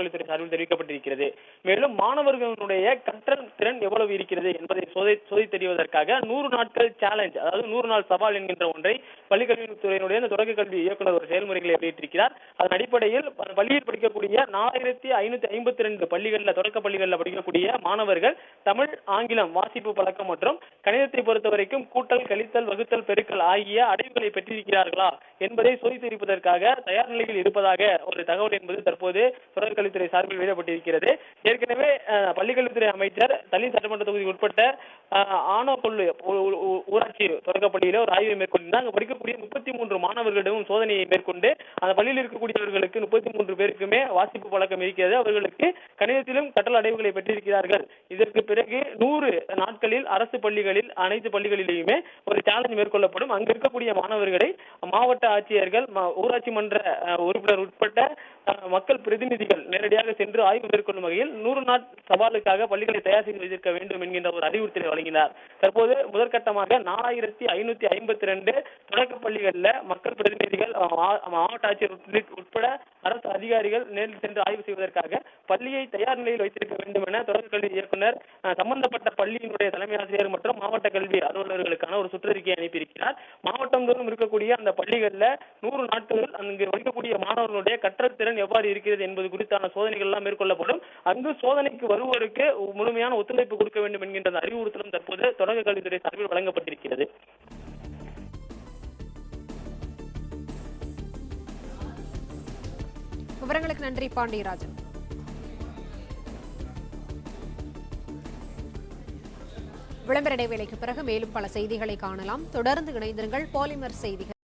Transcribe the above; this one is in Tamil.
தொடர்கல்வித்துறை சார்பில் தெரிவிக்கப்பட்டிருக்கிறது. மேலும் மாணவர்களுடைய கற்றல் திறன் எவ்வளவு இருக்கிறது என்பதை சோதித்து தெரிவதற்காக 100 நாட்கள் சேலஞ்ச், அதாவது 100 நாள் சவால் என்கின்ற ஒன்றை பள்ளிக்கல்வித்துறையினுடைய தொடக்க கல்வி இயக்குநர் ஒரு செயல்முறைகளை வெளியிட்டிருக்கிறார். அதன் அடிப்படையில் பள்ளியில் படிக்கக்கூடிய 4552 பள்ளிகளில், தொடக்க பள்ளிகளில் படிக்கக்கூடிய மாணவர்கள் தமிழ், ஆங்கிலம் வாசிப்பு பழக்கம் மற்றும் கணிதத்தை பொறுத்தவரைக்கும் கூட்டல், கழித்தல், வகுத்தல், பெருக்கல் ஆகிய அடைவுகளை பெற்றிருக்கிறார்களா என்பதை சோதித்திருப்பதற்காக தயார் நிலையில் இருப்பதாக ஒரு தகவல் என்பது தற்போது தொடர்கல்வித்துறை சார்பில் வெளியிடப்பட்டிருக்கிறது. ஏற்கனவே பள்ளிக்கல்வித்துறை அமைச்சர் தளி சட்டமன்ற தொகுதிக்கு உட்பட்ட ஆனோகொல்லு ஊராட்சி தொடக்கப்பள்ளியில ஒரு ஆய்வை மேற்கொண்டிருந்தார். அங்கு படிக்கக்கூடிய 33 மாணவர்களிடமும் சோதனையை மேற்கொண்டு அந்த பள்ளியில் இருக்கக்கூடியவர்களுக்கு 33 பேருக்குமே வாசிப்பு பழக்கம் இருக்கிறது. அவர்களுக்கு கணிதத்திலும் கற்றல் அடைவுகளை பெற்றிருக்கிறார்கள். இதற்கு பிறகு 100 நாட்களில் அரசு பள்ளிகளில், அனைத்து பள்ளிகளிலேயுமே ஒரு சேலஞ்ச் மேற்கொள்ளப்படும். அங்கு இருக்கக்கூடிய மாணவர்களை மாவட்ட ஆட்சியர்கள், ஊராட்சி மன்ற உறுப்பினர் உட்பட்ட மக்கள் பிரதிநிதிகள் நேரடியாக சென்று ஆய்வு மேற்கொள்ளும் வகையில் 100 நாள் சவாலுக்காக பள்ளிகளை தயார் செய்து வைத்திருக்க வேண்டும் என்கின்ற ஒரு அறிவுறுத்தலை வழங்கினார். தற்போது முதற்கட்டமாக 4552 தொடக்க பள்ளிகளில் மக்கள் பிரதிநிதிகள், மாவட்ட ஆட்சியர் உட்பட அரசு அதிகாரிகள் நேரில் சென்று ஆய்வு செய்வதற்காக பள்ளியை தயார் நிலையில் வைத்திருக்க வேண்டும் என தொடக்க கல்வி இயக்குநர் சம்பந்தப்பட்ட பள்ளியினுடைய தலைமை ஆசிரியர் மற்றும் மாவட்ட கல்வி அலுவலர்களுக்கான ஒரு சுற்றறிக்கையை அனுப்பியிருக்கிறார். மாவட்டம் தோறும் இருக்கக்கூடிய அந்த பள்ளிகளில் 100 நாட்கள் அங்கு படிக்கக்கூடிய மாணவர்களுடைய கற்றல் திறன் எவ்வாறு இருக்கிறது என்பது குறித்தான சோதனைகள் எல்லாம் மேற்கொள்ளப்படும். அங்கு சோதனைக்கு வருவோருக்கு முழுமையான ஒத்துழைப்பு கொடுக்க வேண்டும் என்கின்ற அறிவுறுத்தலும் தற்போது தொடக்க கல்வித்துறை சார்பில் வழங்கப்பட்டிருக்கிறது. விவரங்களுக்கு நன்றி பாண்டியராஜன். விளம்பர இடைவேளைக்கு பிறகு மேலும் பல செய்திகளை காணலாம். தொடர்ந்து இணைந்திருங்கள். பாலிமர் செய்திகள்.